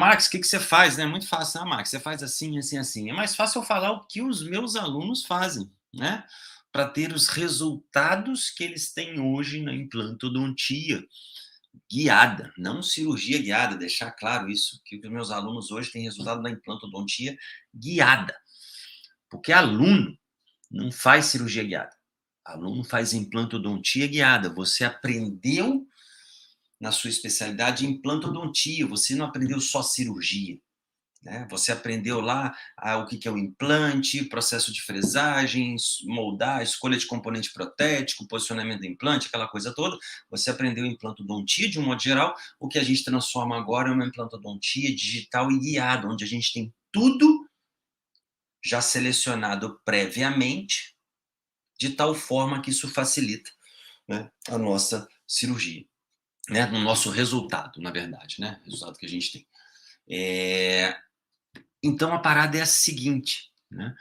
Max, o que que você faz, né? É muito fácil, né, Max? Você faz assim, assim, assim. É mais fácil eu falar o que os meus alunos fazem, né? Para ter os resultados que eles têm hoje na implantodontia guiada, não cirurgia guiada, deixar claro isso, que os meus alunos hoje têm resultado na implantodontia guiada. Porque aluno não faz cirurgia guiada. Aluno faz implantodontia guiada. Você aprendeu na sua especialidade implantodontia, você não aprendeu só cirurgia. Né? Você aprendeu lá o que é o implante, processo de fresagem, moldar, escolha de componente protético, posicionamento do implante, aquela coisa toda. Você aprendeu implantodontia de um modo geral. O que a gente transforma agora é uma implantodontia digital e guiada, onde a gente tem tudo já selecionado previamente, de tal forma que isso facilita, né, a nossa cirurgia, né, no nosso resultado, na verdade, né, resultado que a gente tem. Então a parada é a seguinte, né?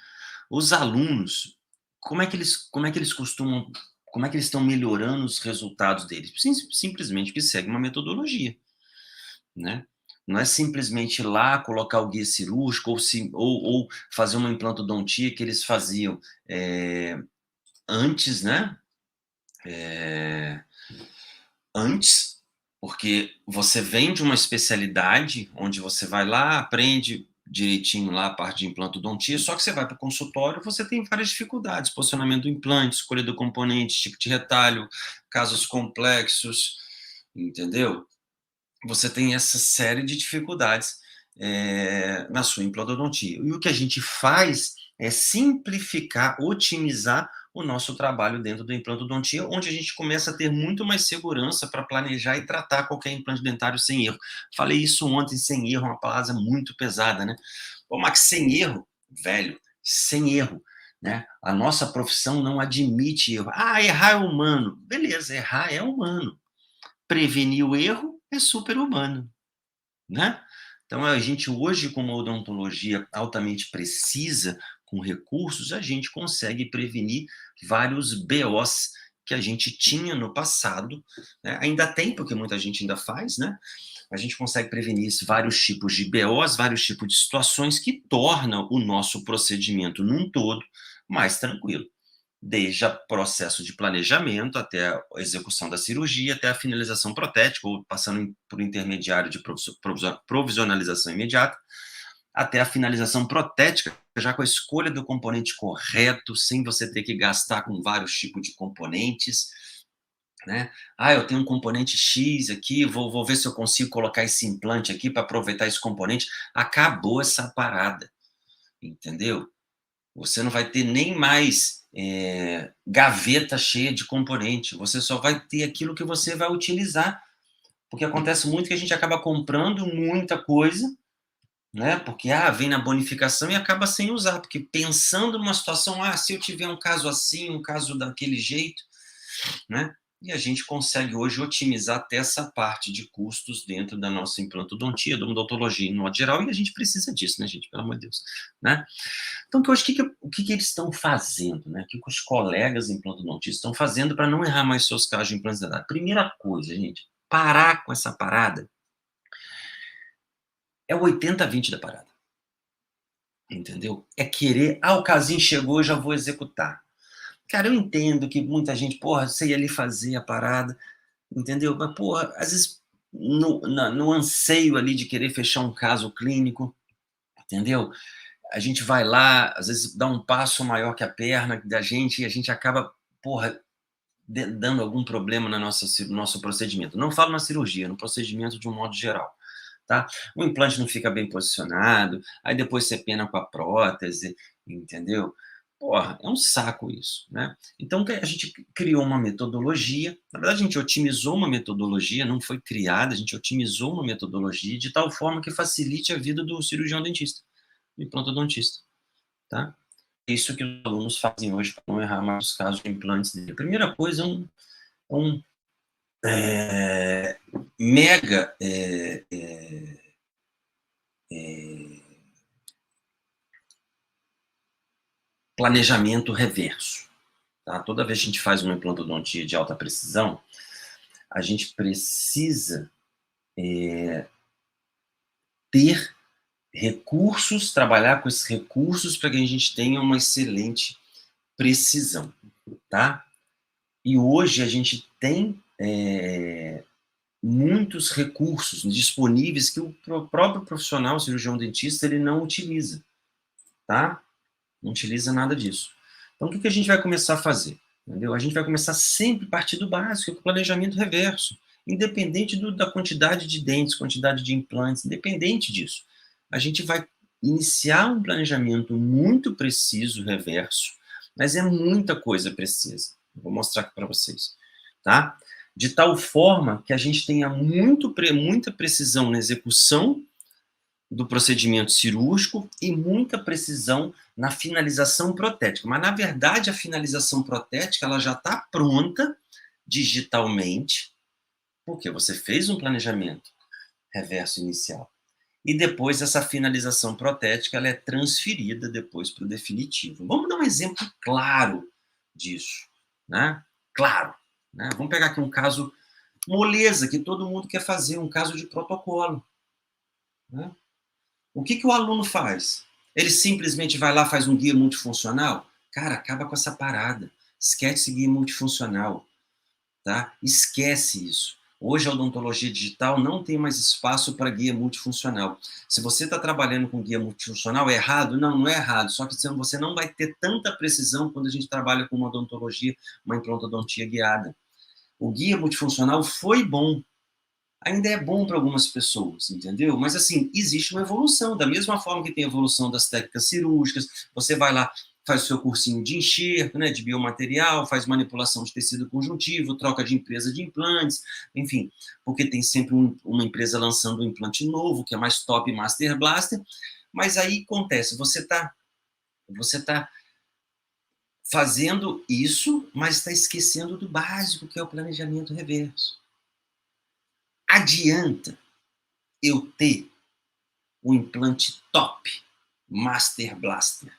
Os alunos, como é que eles costumam, como é que eles estão melhorando os resultados deles? Simplesmente que segue uma metodologia, né? Não é simplesmente ir lá colocar o guia cirúrgico ou fazer uma implantodontia que eles faziam antes, né? Antes, porque você vem de uma especialidade onde você vai lá, aprende direitinho lá a parte de implantodontia, só que você vai para o consultório, você tem várias dificuldades, posicionamento do implante, escolha do componente, tipo de retalho, casos complexos, entendeu? Você tem essa série de dificuldades na sua implantodontia. E o que a gente faz é simplificar, otimizar o nosso trabalho dentro do implantodontia, onde a gente começa a ter muito mais segurança para planejar e tratar qualquer implante dentário sem erro. Falei isso ontem, sem erro, uma palavra muito pesada, né? Ô, Max, sem erro, velho, sem erro, né? A nossa profissão não admite erro. Ah, errar é humano. Beleza, errar é humano. Prevenir o erro é super-humano, né? Então, a gente hoje, com uma odontologia altamente precisa, com recursos, a gente consegue prevenir vários BOs que a gente tinha no passado, né? Ainda tem, porque muita gente ainda faz, né? A gente consegue prevenir vários tipos de BOs, vários tipos de situações que tornam o nosso procedimento num todo mais tranquilo, desde o processo de planejamento até a execução da cirurgia, até a finalização protética, ou passando por intermediário de provisionalização imediata, até a finalização protética, já com a escolha do componente correto, sem você ter que gastar com vários tipos de componentes, né? Ah, eu tenho um componente X aqui, vou ver se eu consigo colocar esse implante aqui para aproveitar esse componente. Acabou essa parada, entendeu? Você não vai ter nem mais gaveta cheia de componente, você só vai ter aquilo que você vai utilizar, porque acontece muito que a gente acaba comprando muita coisa, né? Porque vem na bonificação e acaba sem usar, porque pensando numa situação, se eu tiver um caso assim, um caso daquele jeito, né? E a gente consegue hoje otimizar até essa parte de custos dentro da nossa implantodontia, da odontologia em modo geral, e a gente precisa disso, né, gente? Pelo amor de Deus, né? Então, hoje, o que eles estão fazendo, né? O que os colegas implantodontistas estão fazendo para não errar mais seus casos de implantes dentários? Primeira coisa, gente, parar com essa parada é o 80-20 da parada, entendeu? É querer, o casinho chegou, eu já vou executar. Cara, eu entendo que muita gente, porra, você ia ali fazer a parada, entendeu? Mas, porra, às vezes, no anseio ali de querer fechar um caso clínico, entendeu? A gente vai lá, às vezes dá um passo maior que a perna da gente e a gente acaba, porra, dando algum problema no nosso procedimento. Não falo na cirurgia, no procedimento de um modo geral, tá? O implante não fica bem posicionado, aí depois você pena com a prótese, entendeu? Porra, é um saco isso, né? Então, a gente criou uma metodologia, na verdade, a gente otimizou uma metodologia, não foi criada, a gente otimizou uma metodologia de tal forma que facilite a vida do cirurgião dentista, do implantodontista, tá? É isso que os alunos fazem hoje para não errar mais os casos de implantes dele. A primeira coisa é um mega planejamento reverso. Tá? Toda vez que a gente faz uma implantodontia de alta precisão, a gente precisa ter recursos, trabalhar com esses recursos para que a gente tenha uma excelente precisão, tá? E hoje a gente tem muitos recursos disponíveis que o próprio profissional, cirurgião dentista, ele não utiliza, tá? Não utiliza nada disso. Então, o que a gente vai começar a fazer? Entendeu? A gente vai começar sempre a partir do básico, com o planejamento reverso, independente da quantidade de dentes, quantidade de implantes, independente disso. A gente vai iniciar um planejamento muito preciso, reverso, mas é muita coisa precisa. Vou mostrar aqui para vocês, tá? De tal forma que a gente tenha muita precisão na execução do procedimento cirúrgico e muita precisão na finalização protética. Mas, na verdade, a finalização protética ela já está pronta digitalmente, porque você fez um planejamento reverso inicial. E depois essa finalização protética ela é transferida depois para o definitivo. Vamos dar um exemplo claro disso, né? Claro. Né? Vamos pegar aqui um caso moleza, que todo mundo quer fazer, um caso de protocolo. Né? O que o aluno faz? Ele simplesmente vai lá, faz um guia multifuncional? Cara, acaba com essa parada. Esquece esse guia multifuncional. Tá? Esquece isso. Hoje a odontologia digital não tem mais espaço para guia multifuncional. Se você está trabalhando com guia multifuncional, é errado? Não, não é errado. Só que você não vai ter tanta precisão quando a gente trabalha com uma odontologia, uma implantodontia guiada. O guia multifuncional foi bom. Ainda é bom para algumas pessoas, entendeu? Mas, assim, existe uma evolução. Da mesma forma que tem a evolução das técnicas cirúrgicas, você vai lá, faz o seu cursinho de enxerto, né, de biomaterial, faz manipulação de tecido conjuntivo, troca de empresa de implantes, enfim, porque tem sempre uma empresa lançando um implante novo, que é mais top Master Blaster, mas aí acontece, você tá fazendo isso, mas está esquecendo do básico, que é o planejamento reverso. Adianta eu ter um implante top, Master Blaster,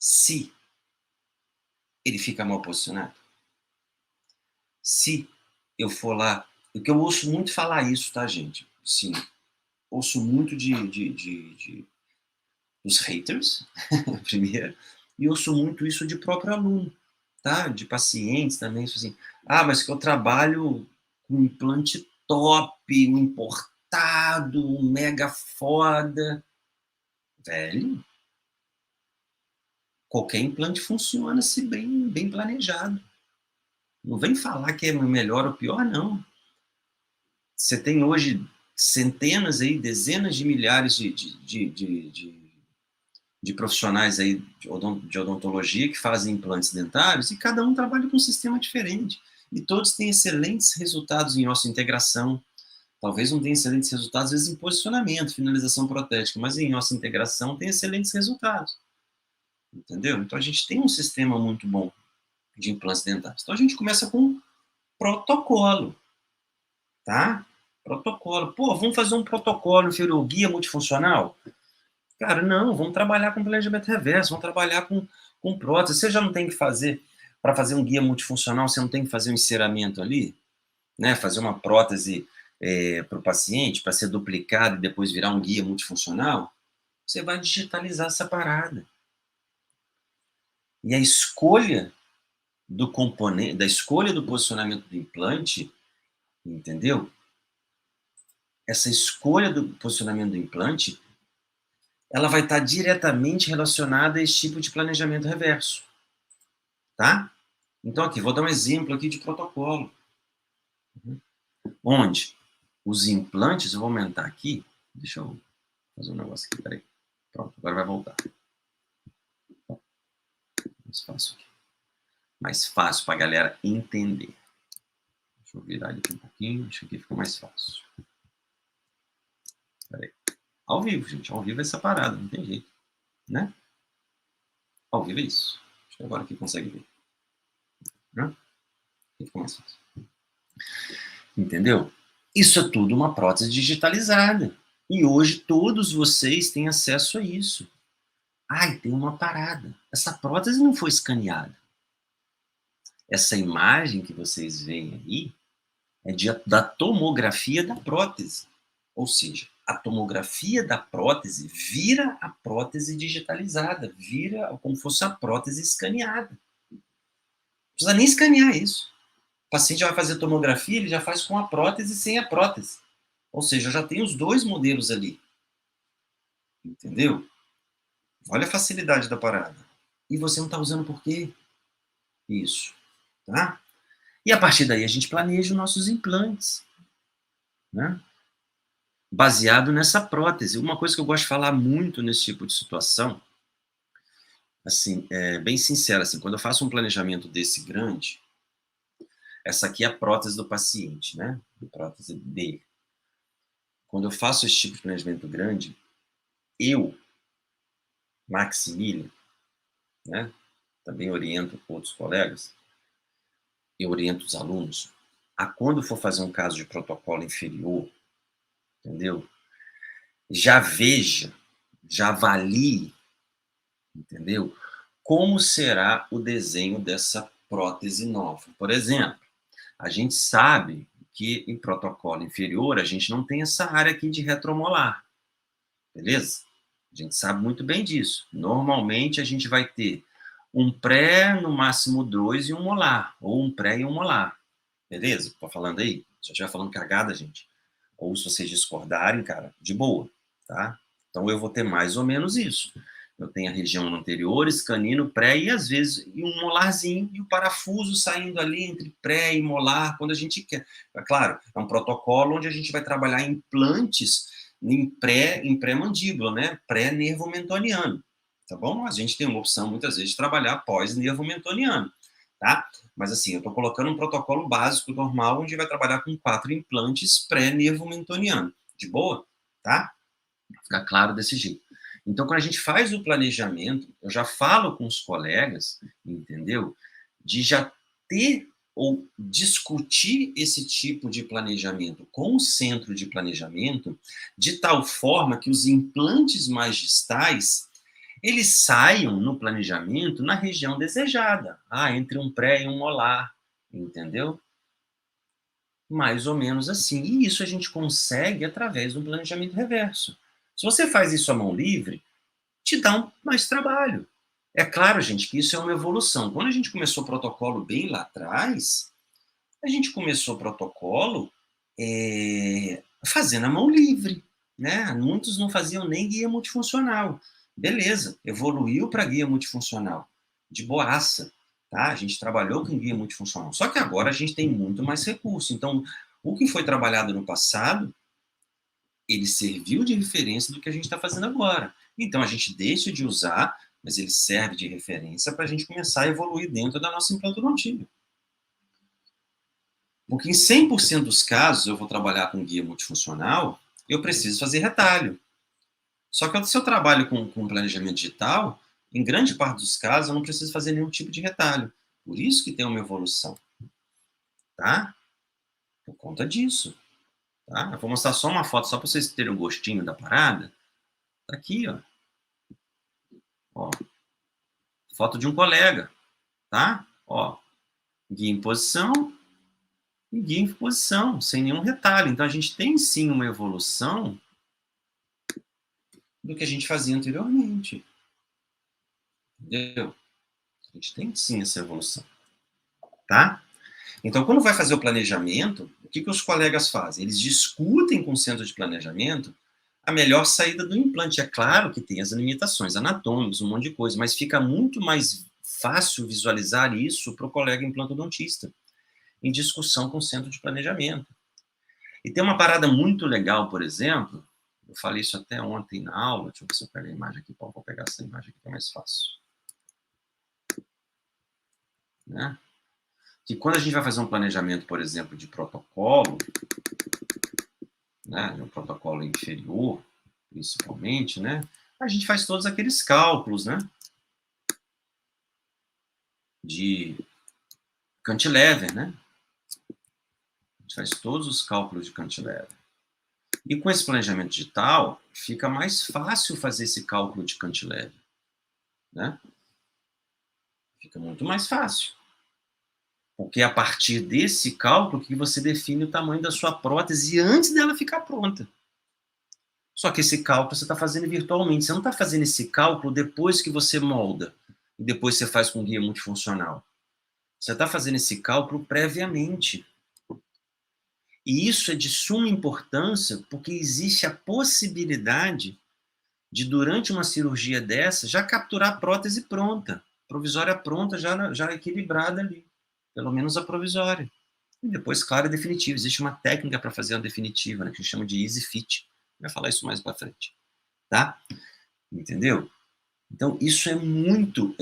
se ele fica mal posicionado? Se eu for lá, porque eu ouço muito falar isso, tá, gente? Sim, ouço muito dos haters, primeiro, e ouço muito isso de próprio aluno, tá? De pacientes também, assim, mas que eu trabalho com um implante top, um importado, um mega foda. Velho, qualquer implante funciona se bem planejado. Não vem falar que é melhor ou pior, não. Você tem hoje centenas, aí, dezenas de milhares de profissionais aí de odontologia que fazem implantes dentários e cada um trabalha com um sistema diferente. E todos têm excelentes resultados em osso-integração. Talvez não tenha excelentes resultados, às vezes, em posicionamento, finalização protética, mas em osso-integração tem excelentes resultados. Entendeu? Então a gente tem um sistema muito bom de implantes dentários. Então a gente começa com protocolo, tá? Protocolo. Pô, vamos fazer um protocolo, inferior, guia multifuncional? Cara, não, vamos trabalhar com planejamento reverso, vamos trabalhar com prótese. Você já não tem que fazer, para fazer um guia multifuncional, você não tem que fazer um enceramento ali, né? Fazer uma prótese para o paciente, para ser duplicado e depois virar um guia multifuncional? Você vai digitalizar essa parada. E a escolha do componente, da escolha do posicionamento do implante, entendeu? Essa escolha do posicionamento do implante, ela vai estar diretamente relacionada a esse tipo de planejamento reverso, tá? Então aqui, vou dar um exemplo aqui de protocolo. Onde os implantes, eu vou aumentar aqui, deixa eu fazer um negócio aqui, peraí. Pronto, agora vai voltar. Mais fácil aqui. Mais fácil para a galera entender. Deixa eu virar aqui um pouquinho, acho que aqui fica mais fácil. Peraí. Ao vivo, gente. Ao vivo é essa parada, não tem jeito. Né? Ao vivo é isso. Acho que agora aqui consegue ver. Né? Aqui fica mais fácil. Entendeu? Isso é tudo uma prótese digitalizada. E hoje todos vocês têm acesso a isso. Ai, tem uma parada. Essa prótese não foi escaneada. Essa imagem que vocês veem aí é da tomografia da prótese. Ou seja, a tomografia da prótese vira a prótese digitalizada, vira como se fosse a prótese escaneada. Não precisa nem escanear isso. O paciente vai fazer tomografia, ele já faz com a prótese e sem a prótese. Ou seja, já tem os dois modelos ali. Entendeu? Olha a facilidade da parada. E você não está usando por quê? Isso. Tá? E a partir daí a gente planeja os nossos implantes. Né? Baseado nessa prótese. Uma coisa que eu gosto de falar muito nesse tipo de situação, assim, bem sincera, assim, quando eu faço um planejamento desse grande, essa aqui é a prótese do paciente, né? A prótese dele. Quando eu faço esse tipo de planejamento grande, eu, Maximilian, né? Também oriento outros colegas, eu oriento os alunos a quando for fazer um caso de protocolo inferior, entendeu? Já veja, já avalie, entendeu? Como será o desenho dessa prótese nova. Por exemplo, a gente sabe que em protocolo inferior a gente não tem essa área aqui de retromolar, beleza? A gente sabe muito bem disso. Normalmente a gente vai ter um pré, no máximo 2 e um molar, ou um pré e um molar, beleza? Tô falando aí? Se eu estiver falando cagada, gente, ou se vocês discordarem, cara, de boa, tá? Então eu vou ter mais ou menos isso. Eu tenho a região anterior, escanino, pré e às vezes e um molarzinho e o parafuso saindo ali entre pré e molar quando a gente quer. É claro, é um protocolo onde a gente vai trabalhar implantes em pré-mandíbula, né? Pré-nervo mentoniano, tá bom? A gente tem uma opção muitas vezes de trabalhar pós-nervo mentoniano, tá? Mas assim, eu estou colocando um protocolo básico normal onde vai trabalhar com 4 implantes pré-nervo mentoniano, de boa, tá? Ficar claro desse jeito. Então, quando a gente faz o planejamento, eu já falo com os colegas, entendeu? De já ter ou discutir esse tipo de planejamento com o centro de planejamento, de tal forma que os implantes mais distais, eles saiam no planejamento na região desejada, entre um pré e um molar, entendeu? Mais ou menos assim. E isso a gente consegue através do planejamento reverso. Se você faz isso à mão livre, te dá mais trabalho. É claro, gente, que isso é uma evolução. Quando a gente começou o protocolo bem lá atrás, a gente começou o protocolo fazendo a mão livre, né? Muitos não faziam nem guia multifuncional. Beleza, evoluiu para guia multifuncional, de boaça, tá? A gente trabalhou com guia multifuncional. Só que agora a gente tem muito mais recurso. Então, o que foi trabalhado no passado, ele serviu de referência do que a gente está fazendo agora. Então, a gente deixa de usar, mas ele serve de referência para a gente começar a evoluir dentro da nossa implantodontia. Porque em 100% dos casos, eu vou trabalhar com guia multifuncional, eu preciso fazer retalho. Só que se eu trabalho com planejamento digital, em grande parte dos casos, eu não preciso fazer nenhum tipo de retalho. Por isso que tem uma evolução. Tá? Por conta disso. Tá? Eu vou mostrar só uma foto, só para vocês terem um gostinho da parada. Tá aqui, ó. Ó. Foto de um colega. Tá? Ó. Guia em posição e guia em posição, sem nenhum retalho. Então, a gente tem sim uma evolução do que a gente fazia anteriormente. Entendeu? A gente tem sim essa evolução. Tá? Então, quando vai fazer o planejamento, o que os colegas fazem? Eles discutem com o centro de planejamento a melhor saída do implante. É claro que tem as limitações anatômicas, um monte de coisa, mas fica muito mais fácil visualizar isso para o colega implantodontista, em discussão com o centro de planejamento. E tem uma parada muito legal, por exemplo, eu falei isso até ontem na aula, deixa eu ver se eu pego a imagem aqui, vou pegar essa imagem aqui que é mais fácil. Né? Que quando a gente vai fazer um planejamento, por exemplo, de protocolo, né, um protocolo inferior, principalmente, né, a gente faz todos aqueles cálculos, né, de cantilever, né, a gente faz todos os cálculos de cantilever. E com esse planejamento digital, fica mais fácil fazer esse cálculo de cantilever, né, fica muito mais fácil. Porque é a partir desse cálculo que você define o tamanho da sua prótese antes dela ficar pronta. Só que esse cálculo você está fazendo virtualmente. Você não está fazendo esse cálculo depois que você molda e depois você faz com guia multifuncional. Você está fazendo esse cálculo previamente. E isso é de suma importância porque existe a possibilidade de, durante uma cirurgia dessa, já capturar a prótese pronta, provisória pronta, já equilibrada ali. Pelo menos a provisória. E depois, claro, é definitiva. Existe uma técnica para fazer a definitiva, né, que a gente chama de easy fit. Vai falar isso mais para frente. Tá? Entendeu? Então, isso é muito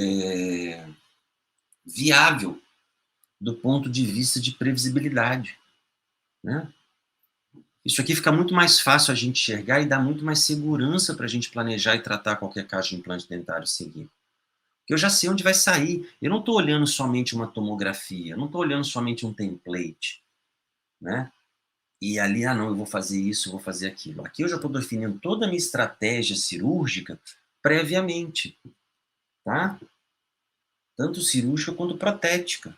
viável do ponto de vista de previsibilidade. Né? Isso aqui fica muito mais fácil a gente enxergar e dá muito mais segurança para a gente planejar e tratar qualquer caso de implante dentário seguir. Porque eu já sei onde vai sair. Eu não estou olhando somente uma tomografia, eu não estou olhando somente um template. Né? E ali, não, eu vou fazer isso, eu vou fazer aquilo. Aqui eu já estou definindo toda a minha estratégia cirúrgica previamente. Tá? Tanto cirúrgica quanto protética.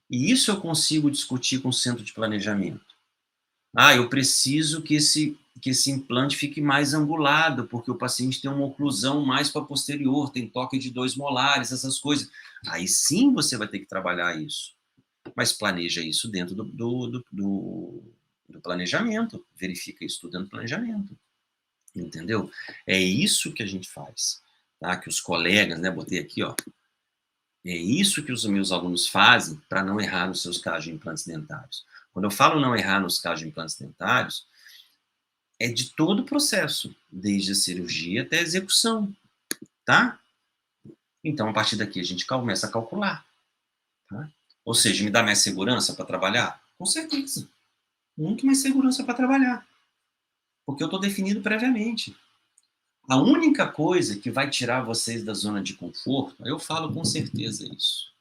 E isso eu consigo discutir com o centro de planejamento. Eu preciso que esse implante fique mais angulado, porque o paciente tem uma oclusão mais para posterior, tem toque de 2 molares, essas coisas. Aí sim você vai ter que trabalhar isso. Mas planeja isso dentro do planejamento. Verifica isso tudo dentro do planejamento. Entendeu? É isso que a gente faz. Tá? Que os colegas, né, botei aqui, ó. É isso que os meus alunos fazem para não errar nos seus casos de implantes dentários. Quando eu falo não errar nos casos de implantes dentários, é de todo o processo, desde a cirurgia até a execução, tá? Então, a partir daqui, a gente começa a calcular, tá? Ou seja, me dá mais segurança para trabalhar? Com certeza. Muito mais segurança para trabalhar. Porque eu estou definido previamente. A única coisa que vai tirar vocês da zona de conforto, eu falo com certeza isso,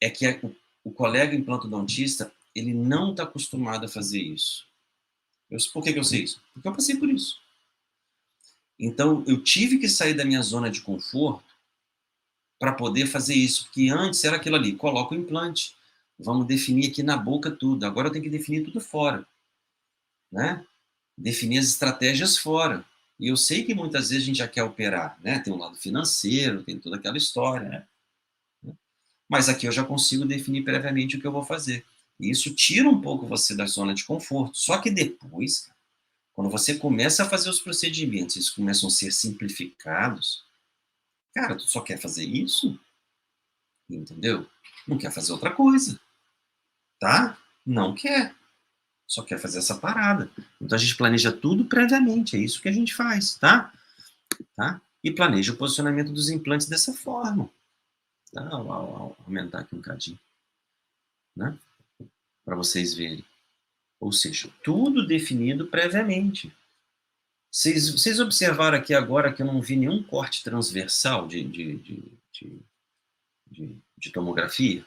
é que o colega implantodontista, ele não está acostumado a fazer isso. Por que eu sei isso? Porque eu passei por isso. Então, eu tive que sair da minha zona de conforto para poder fazer isso, porque antes era aquilo ali, coloca o implante, vamos definir aqui na boca tudo, agora eu tenho que definir tudo fora, né? Definir as estratégias fora. E eu sei que muitas vezes a gente já quer operar, né? Tem um lado financeiro, tem toda aquela história, né? Mas aqui eu já consigo definir previamente o que eu vou fazer. E isso tira um pouco você da zona de conforto. Só que depois, quando você começa a fazer os procedimentos, eles começam a ser simplificados, cara, tu só quer fazer isso? Entendeu? Não quer fazer outra coisa, tá? Não quer. Só quer fazer essa parada. Então a gente planeja tudo previamente, é isso que a gente faz, tá? Tá? E planeja o posicionamento dos implantes dessa forma. Tá? Vou aumentar aqui um cadinho, né? Para vocês verem. Ou seja, tudo definido previamente. Vocês observaram aqui agora que eu não vi nenhum corte transversal de tomografia?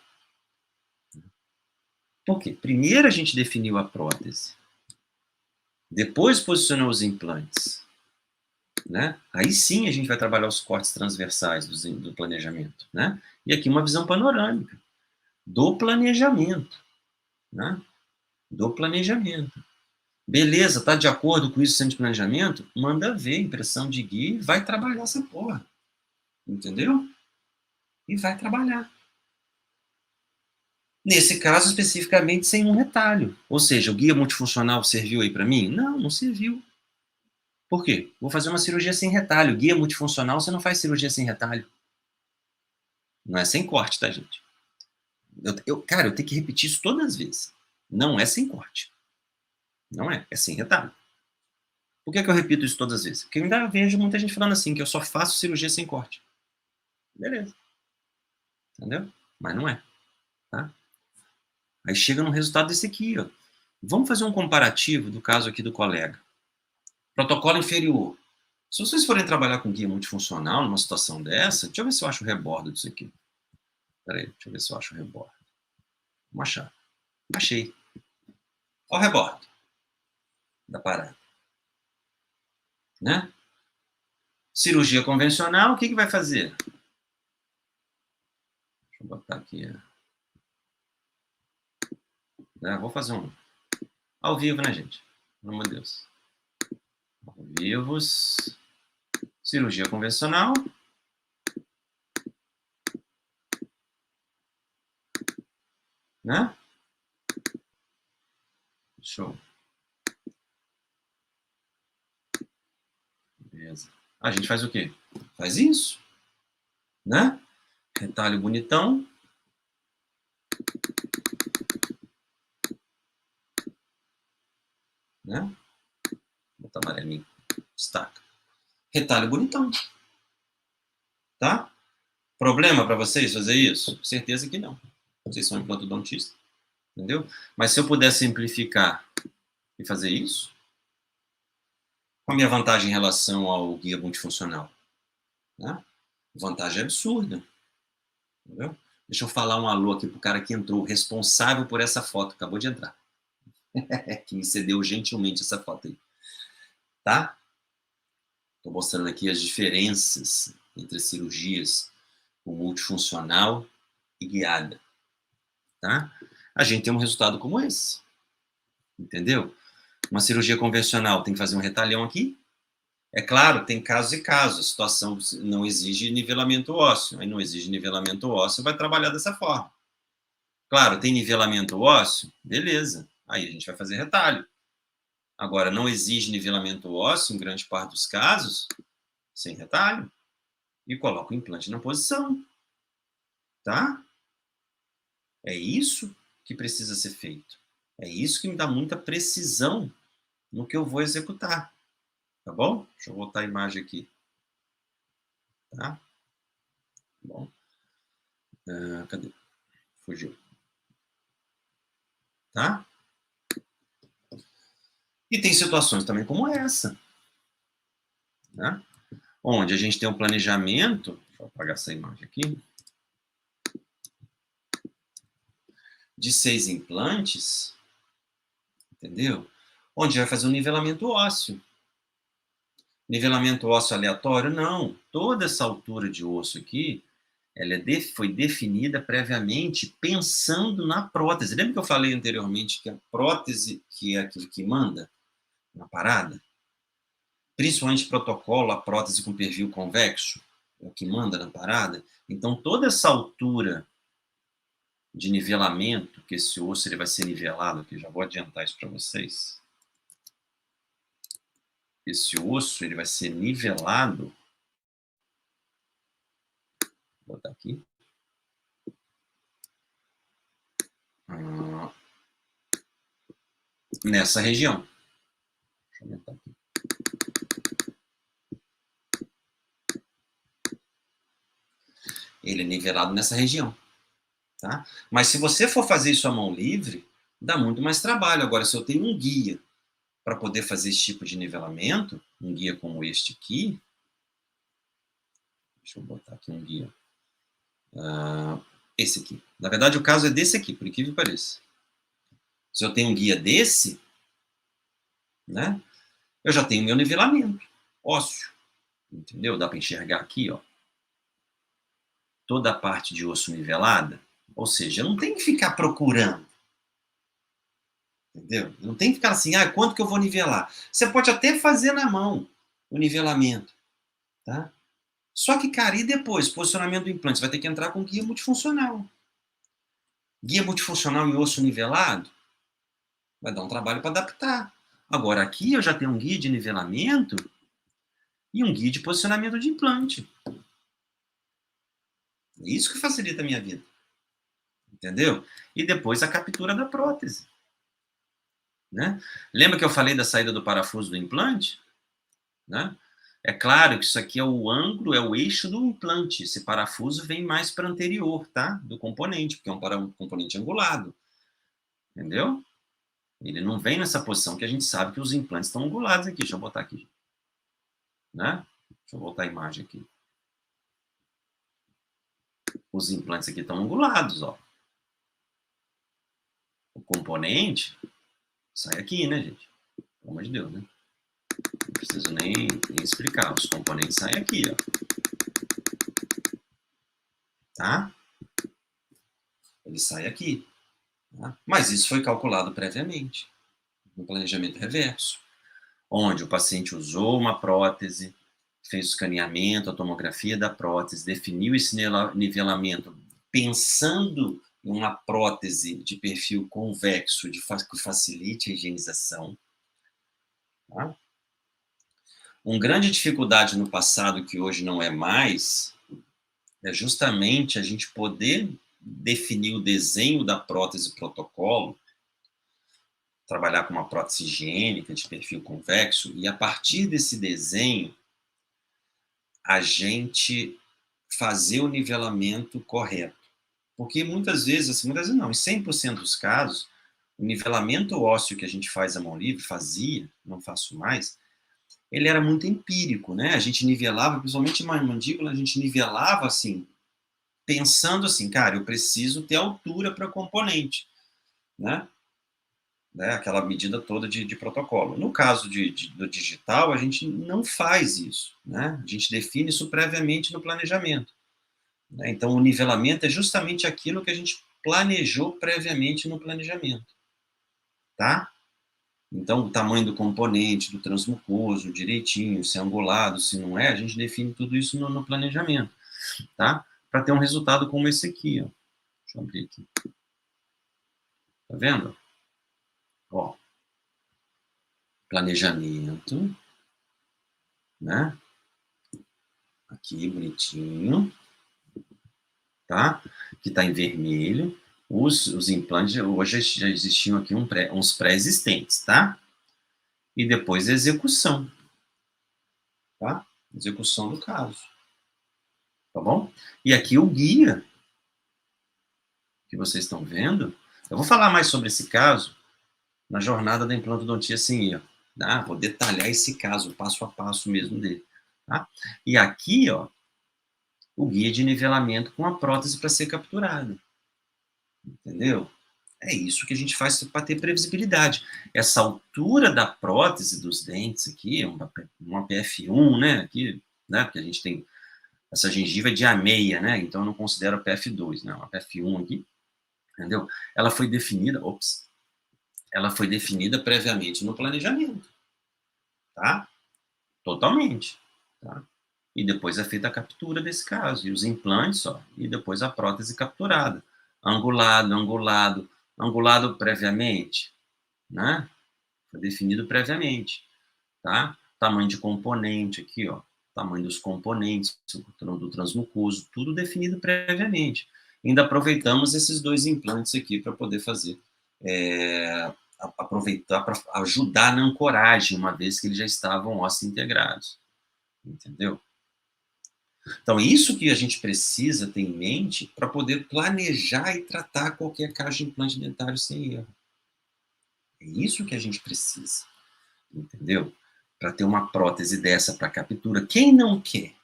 Por quê? Primeiro a gente definiu a prótese. Depois posicionou os implantes. Né? Aí sim a gente vai trabalhar os cortes transversais do planejamento. Né? E aqui uma visão panorâmica do planejamento. Né? Do planejamento. Beleza, tá de acordo com isso, centro de planejamento? Manda ver, impressão de guia, e vai trabalhar essa porra. Entendeu? E vai trabalhar. Nesse caso, especificamente, sem um retalho. Ou seja, o guia multifuncional serviu aí para mim? Não, não serviu. Por quê? Vou fazer uma cirurgia sem retalho. Guia multifuncional, você não faz cirurgia sem retalho. Não é sem corte, tá, gente? Cara, eu tenho que repetir isso todas as vezes. Não é sem corte. Não é. É sem retalho. Por que eu repito isso todas as vezes? Porque eu ainda vejo muita gente falando assim, que eu só faço cirurgia sem corte. Beleza. Entendeu? Mas não é. Tá? Aí chega no resultado desse aqui, ó. Vamos fazer um comparativo do caso aqui do colega. Protocolo inferior. Se vocês forem trabalhar com guia multifuncional numa situação dessa, deixa eu ver se eu acho o rebordo disso aqui. Peraí, deixa eu ver se eu acho o rebordo. Vamos achar. Achei. Olha o rebordo da parada. Né? Cirurgia convencional, o que vai fazer? Deixa eu botar aqui. Vou fazer um ao vivo, né, gente? Pelo amor de Deus. Vivos, cirurgia convencional. Né? Show. Beleza. A gente faz o quê? Faz isso, né? Retalho bonitão. Né? Botar amarelinho. Destaca. Retalho bonitão. Tá? Problema para vocês fazer isso? Certeza que não. Vocês são implantodontistas. Entendeu? Mas se eu puder simplificar e fazer isso, qual a minha vantagem em relação ao guia multifuncional? Né? Vantagem absurda. Entendeu? Deixa eu falar um alô aqui pro cara que entrou, responsável por essa foto, acabou de entrar. Que me cedeu gentilmente essa foto aí. Tá? Estou mostrando aqui as diferenças entre cirurgias com multifuncional e guiada. Tá? A gente tem um resultado como esse. Entendeu? Uma cirurgia convencional tem que fazer um retalhão aqui. É claro, tem casos e casos. A situação não exige nivelamento ósseo. Aí não exige nivelamento ósseo, vai trabalhar dessa forma. Claro, tem nivelamento ósseo? Beleza. Aí a gente vai fazer retalho. Agora, não exige nivelamento ósseo, em grande parte dos casos, sem retalho. E coloca o implante na posição. Tá? É isso que precisa ser feito. É isso que me dá muita precisão no que eu vou executar. Tá bom? Deixa eu voltar a imagem aqui. Tá? Bom. Cadê? Fugiu. Tá? E tem situações também como essa. Né? Onde a gente tem um planejamento. Deixa eu apagar essa imagem aqui. De 6 implantes. Entendeu? Onde vai fazer um nivelamento ósseo. Nivelamento ósseo aleatório? Não. Toda essa altura de osso aqui, ela foi definida previamente pensando na prótese. Lembra que eu falei anteriormente que a prótese que é aquilo que manda na parada? Principalmente protocolo, a prótese com perfil convexo, é o que manda na parada. Então, toda essa altura de nivelamento, que esse osso ele vai ser nivelado, aqui já vou adiantar isso para vocês. Esse osso ele vai ser nivelado. Vou botar aqui. Nessa região. Deixa eu aumentar aqui. Ele é nivelado nessa região. Tá? Mas se você for fazer isso à mão livre, dá muito mais trabalho. Agora, se eu tenho um guia para poder fazer esse tipo de nivelamento, um guia como este aqui, deixa eu botar aqui um guia. Esse aqui. Na verdade, o caso é desse aqui, por incrível que pareça. Se eu tenho um guia desse, né, eu já tenho meu nivelamento ósseo. Entendeu? Dá para enxergar aqui, ó. Toda a parte de osso nivelada. Ou seja, eu não tenho que ficar procurando. Entendeu? Não tem que ficar assim, quanto que eu vou nivelar? Você pode até fazer na mão o nivelamento. Tá? Só que, cara, e depois? Posicionamento do implante. Você vai ter que entrar com guia multifuncional. Guia multifuncional e osso nivelado? Vai dar um trabalho para adaptar. Agora, aqui eu já tenho um guia de nivelamento e um guia de posicionamento de implante. É isso que facilita a minha vida. Entendeu? E depois a captura da prótese. Né? Lembra que eu falei da saída do parafuso do implante? Né? É claro que isso aqui é o ângulo, é o eixo do implante. Esse parafuso vem mais para anterior, tá? Do componente, porque é um componente angulado. Entendeu? Ele não vem nessa posição que a gente sabe que os implantes estão angulados aqui. Deixa eu botar aqui. Né? Deixa eu voltar a imagem aqui. Os implantes aqui estão angulados, ó. O componente sai aqui, né, gente? Pelo amor de Deus, né? Não preciso nem explicar. Os componentes saem aqui, ó. Tá? Ele sai aqui. Tá? Mas isso foi calculado previamente, no planejamento reverso. onde o paciente usou uma prótese, fez o escaneamento, a tomografia da prótese, definiu esse nivelamento, pensando em uma prótese de perfil convexo que facilite a higienização. Tá? Uma grande dificuldade no passado, que hoje não é mais, é justamente a gente poder definir o desenho da prótese protocolo, trabalhar com uma prótese higiênica de perfil convexo, e a partir desse desenho, a gente fazer o nivelamento correto. Porque muitas vezes, assim, muitas vezes não, em 100% dos casos, o nivelamento ósseo que a gente faz à mão livre, fazia, não faço mais, ele era muito empírico, né? A gente nivelava, principalmente na mandíbula, a gente nivelava assim, pensando assim, cara, eu preciso ter altura para componente, né? Aquela medida toda de protocolo. No caso do digital, a gente não faz isso, né? A gente define isso previamente no planejamento. Né? Então, o nivelamento é justamente aquilo que a gente planejou previamente no planejamento, tá? Então, o tamanho do componente, do transmucoso, direitinho, se é angulado, se não é, a gente define tudo isso no planejamento, tá? Para ter um resultado como esse aqui, ó. Deixa eu abrir aqui. Tá vendo? Ó, planejamento, né? Aqui, bonitinho, tá? Que está em vermelho. Os implantes, hoje já existiam aqui uns pré-existentes, tá? E depois a execução, tá? Execução do caso, tá bom? E aqui o guia que vocês estão vendo, eu vou falar mais sobre esse caso na jornada da implantodontia sem erro, tá? Vou detalhar esse caso, passo a passo mesmo dele, tá? E aqui, ó, o guia de nivelamento com a prótese para ser capturada, entendeu? É isso que a gente faz para ter previsibilidade. Essa altura da prótese dos dentes aqui, uma PF1, né, aqui, né, porque a gente tem essa gengiva de A6, né, então eu não considero a PF2, né, uma PF1 aqui, entendeu? Ela foi definida, ela foi definida previamente no planejamento, tá? Totalmente, tá? E depois é feita a captura desse caso, e os implantes, ó, e depois a prótese capturada. Angulado, angulado, angulado previamente, né? Foi definido previamente, tá? Tamanho de componente aqui, ó. Tamanho dos componentes, do transmucoso, tudo definido previamente. Ainda aproveitamos esses dois implantes aqui para poder fazer, aproveitar para ajudar na ancoragem, uma vez que eles já estavam ósseos integrados. Entendeu? Então, isso que a gente precisa ter em mente para poder planejar e tratar qualquer caso de implante dentário sem erro. É isso que a gente precisa, entendeu? Para ter uma prótese dessa para captura. Quem não quer?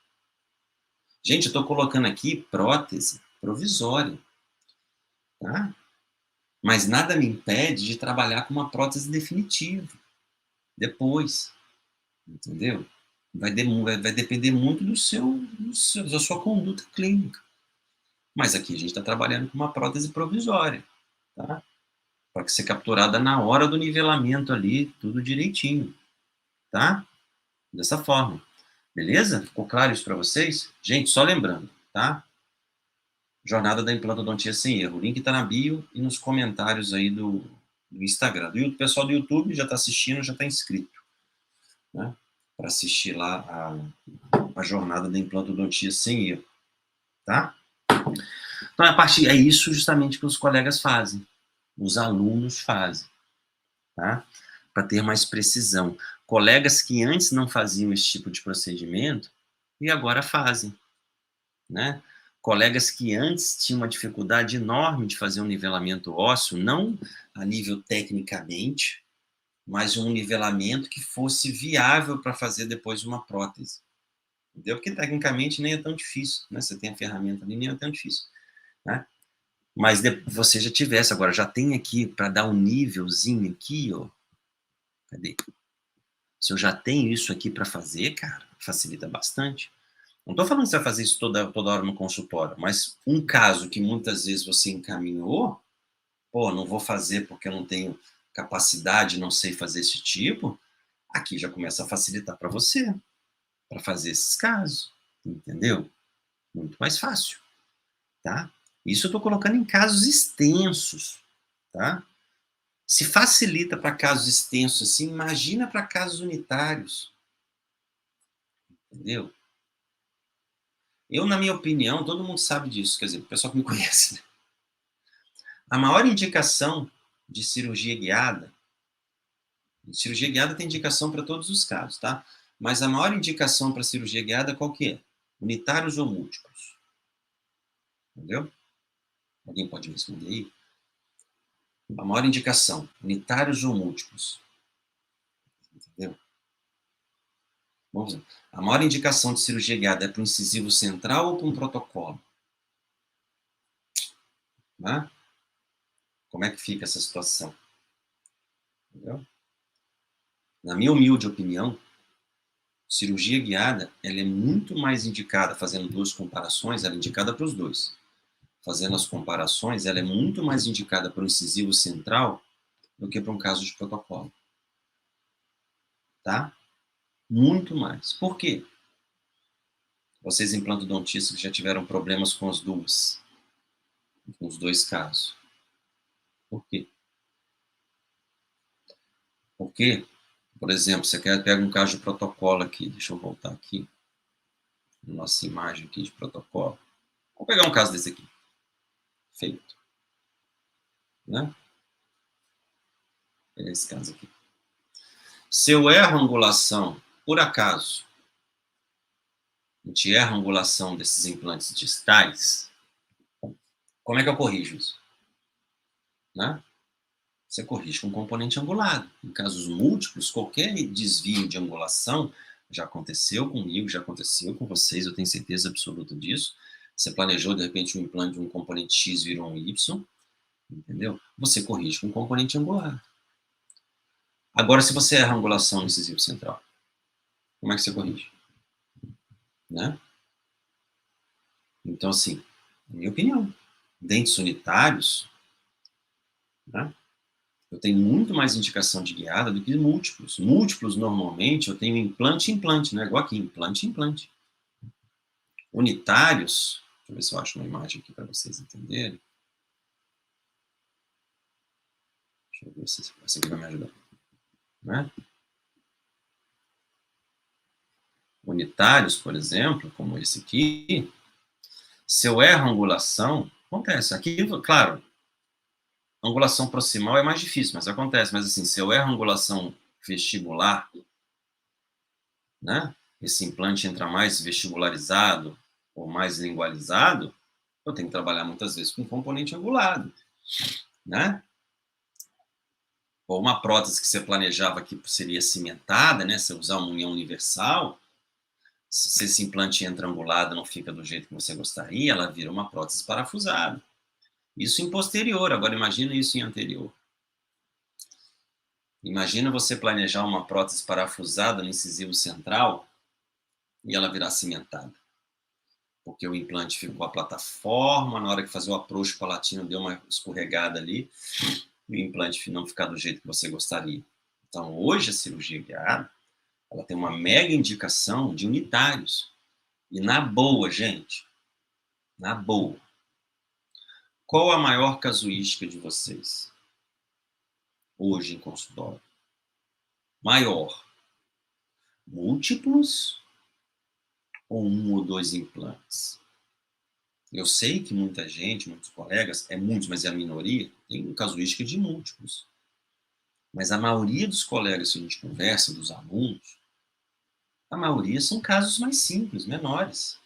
Gente, eu estou colocando aqui prótese provisória, tá? Mas nada me impede de trabalhar com uma prótese definitiva depois, entendeu? Vai depender muito da sua conduta clínica. Mas aqui a gente está trabalhando com uma prótese provisória, tá? Para ser capturada na hora do nivelamento ali, tudo direitinho, tá? Dessa forma. Beleza? Ficou claro isso para vocês? Gente, só lembrando, tá? Jornada da implantodontia sem erro. O link está na bio e nos comentários aí do Instagram. O pessoal do YouTube já está assistindo, já está inscrito, né? Para assistir lá a jornada da implantodontia sem erro, tá? Então, é isso justamente que os colegas fazem, os alunos fazem, tá? Para ter mais precisão. Colegas que antes não faziam esse tipo de procedimento e agora fazem, né? Colegas que antes tinham uma dificuldade enorme de fazer um nivelamento ósseo, não a nível tecnicamente, mas um nivelamento que fosse viável para fazer depois uma prótese. Entendeu? Porque tecnicamente nem é tão difícil, né? Você tem a ferramenta ali, nem é tão difícil, né? Mas você já tivesse, agora já tem aqui para dar um nívelzinho aqui, ó. Cadê? Se eu já tenho isso aqui para fazer, cara, facilita bastante. Não estou falando que você vai fazer isso toda hora no consultório, mas um caso que muitas vezes você encaminhou, pô, não vou fazer porque eu não tenho capacidade, não sei fazer esse tipo, Aqui já começa a facilitar para você, para fazer esses casos, entendeu? Muito mais fácil, tá? Isso eu estou colocando em casos extensos, tá? Se facilita para casos extensos assim, imagina para casos unitários, entendeu? Eu, na minha opinião, todo mundo sabe disso, quer dizer, o pessoal que me conhece, né? A maior indicação de cirurgia guiada tem indicação para todos os casos, tá? Mas a maior indicação para cirurgia guiada qual que é? Unitários ou múltiplos? Entendeu? Alguém pode me responder aí? A maior indicação, unitários ou múltiplos? Entendeu? Vamos ver. A maior indicação de cirurgia guiada é para um incisivo central ou para um protocolo? Né? Como é que fica essa situação? Entendeu? Na minha humilde opinião, cirurgia guiada ela é muito mais indicada, fazendo duas comparações, ela é indicada para os dois. Fazendo as comparações, ela é muito mais indicada para o incisivo central do que para um caso de protocolo. Tá? Muito mais. Por quê? Vocês implantodontistas já tiveram problemas com as duas, com os dois casos. Por quê? Porque, por exemplo, você pega um caso de protocolo aqui, deixa eu voltar aqui, nossa imagem aqui de protocolo. Vou pegar um caso desse aqui, feito, né? Vou pegar esse caso aqui. Se eu erro a angulação, por acaso, a gente erra a angulação desses implantes distais, como é que eu corrijo isso? Né? Você corrige com componente angulado. Em casos múltiplos, qualquer desvio de angulação já aconteceu comigo, já aconteceu com vocês, eu tenho certeza absoluta disso. Você planejou, de repente, um implante de um componente X virou um Y, entendeu? Você corrige com componente angular. Agora, se você erra a angulação no incisivo central, como é que você corrige? Né? Então, assim, na minha opinião, dentes unitários, né? Eu tenho muito mais indicação de guiada do que múltiplos. Múltiplos, normalmente, eu tenho implante, não é igual aqui, implante. Unitários, deixa eu ver se eu acho uma imagem aqui para vocês entenderem. Deixa eu ver se essa aqui vai me ajudar. Né? Unitários, por exemplo, como esse aqui, se eu erro a angulação, acontece. Aqui, claro, angulação proximal é mais difícil, mas acontece. Mas assim, se eu erro a angulação vestibular, né? Esse implante entra mais vestibularizado ou mais lingualizado, eu tenho que trabalhar muitas vezes com componente angulado, né? Ou uma prótese que você planejava que seria cimentada, né? Se usar uma união universal, se esse implante entra angulado não fica do jeito que você gostaria, ela vira uma prótese parafusada. Isso em posterior, agora imagina isso em anterior. Imagina você planejar uma prótese parafusada no incisivo central e ela virar cimentada. Porque o implante ficou a plataforma, na hora que fazer o approach palatino deu uma escorregada ali, e o implante não ficar do jeito que você gostaria. Então, hoje a cirurgia guiada, ela tem uma mega indicação de unitários. E na boa, gente, na boa, qual a maior casuística de vocês hoje em consultório? Maior, múltiplos ou um ou dois implantes? Eu sei que muita gente, muitos colegas, é muitos, mas é a minoria, tem casuística de múltiplos. Mas a maioria dos colegas que a gente conversa, dos alunos, a maioria são casos mais simples, menores.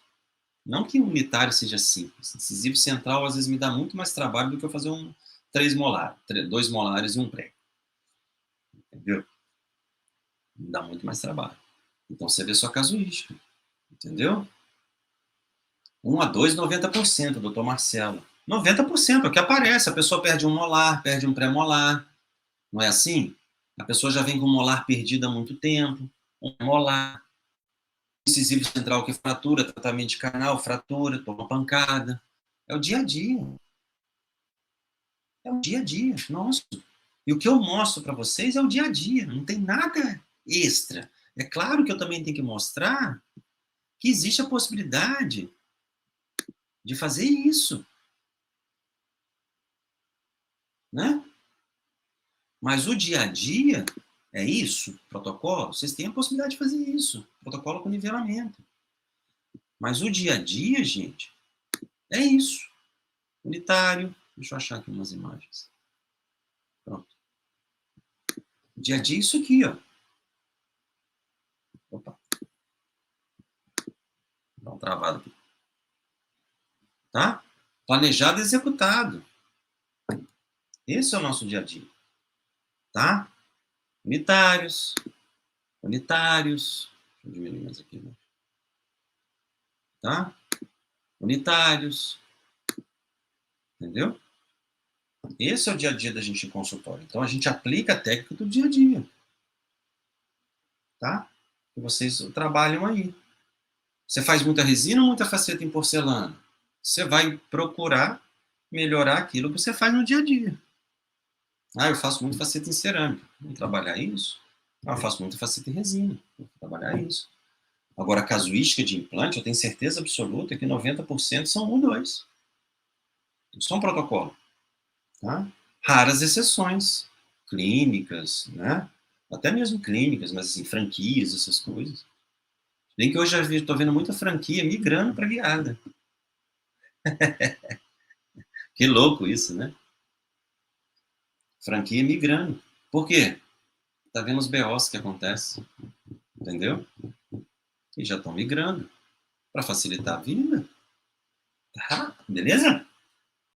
Não que o unitário seja simples. Incisivo central, às vezes, me dá muito mais trabalho do que eu fazer um 3 molar, 2 molares e um pré. Entendeu? Me dá muito mais trabalho. Então, você vê sua casuística. Entendeu? 1 a 2, 90%, doutor Marcelo. 90% é o que aparece. A pessoa perde um molar, perde um pré-molar. Não é assim? A pessoa já vem com o molar perdido há muito tempo. Um molar. Incisivo central que fratura, tratamento de canal, fratura, toma pancada. É o dia a dia. É o dia a dia. Nossa. E o que eu mostro para vocês é o dia a dia. Não tem nada extra. É claro que eu também tenho que mostrar que existe a possibilidade de fazer isso, né? Mas o dia a dia é isso, protocolo, vocês têm a possibilidade de fazer isso, protocolo com nivelamento. Mas o dia a dia, gente, é isso. Unitário, deixa eu achar aqui umas imagens. Pronto. O dia a dia é isso aqui, ó. Opa. Dá um travado aqui. Tá? Planejado e executado. Esse é o nosso dia a dia. Tá? Unitários. Unitários. Deixa eu diminuir mais aqui. Né? Tá? Unitários. Entendeu? Esse é o dia a dia da gente em consultório. Então, a gente aplica a técnica do dia a dia. Tá? Que vocês trabalham aí. Você faz muita resina ou muita faceta em porcelana? Você vai procurar melhorar aquilo que você faz no dia a dia. Ah, eu faço muito faceta em cerâmica. Vou trabalhar isso. Ah, eu faço muito faceta em resina. Vou trabalhar isso. Agora, a casuística de implante, eu tenho certeza absoluta que 90% são 1, 2. Isso é um protocolo. Tá? Raras exceções. Clínicas, né? Até mesmo clínicas, mas assim, franquias, essas coisas. Bem que hoje eu estou vendo muita franquia migrando para guiada. Que louco isso, né? Franquia migrando. Por quê? Tá vendo os BOs que acontecem, entendeu? E já estão migrando para facilitar a vida. Tá? Beleza?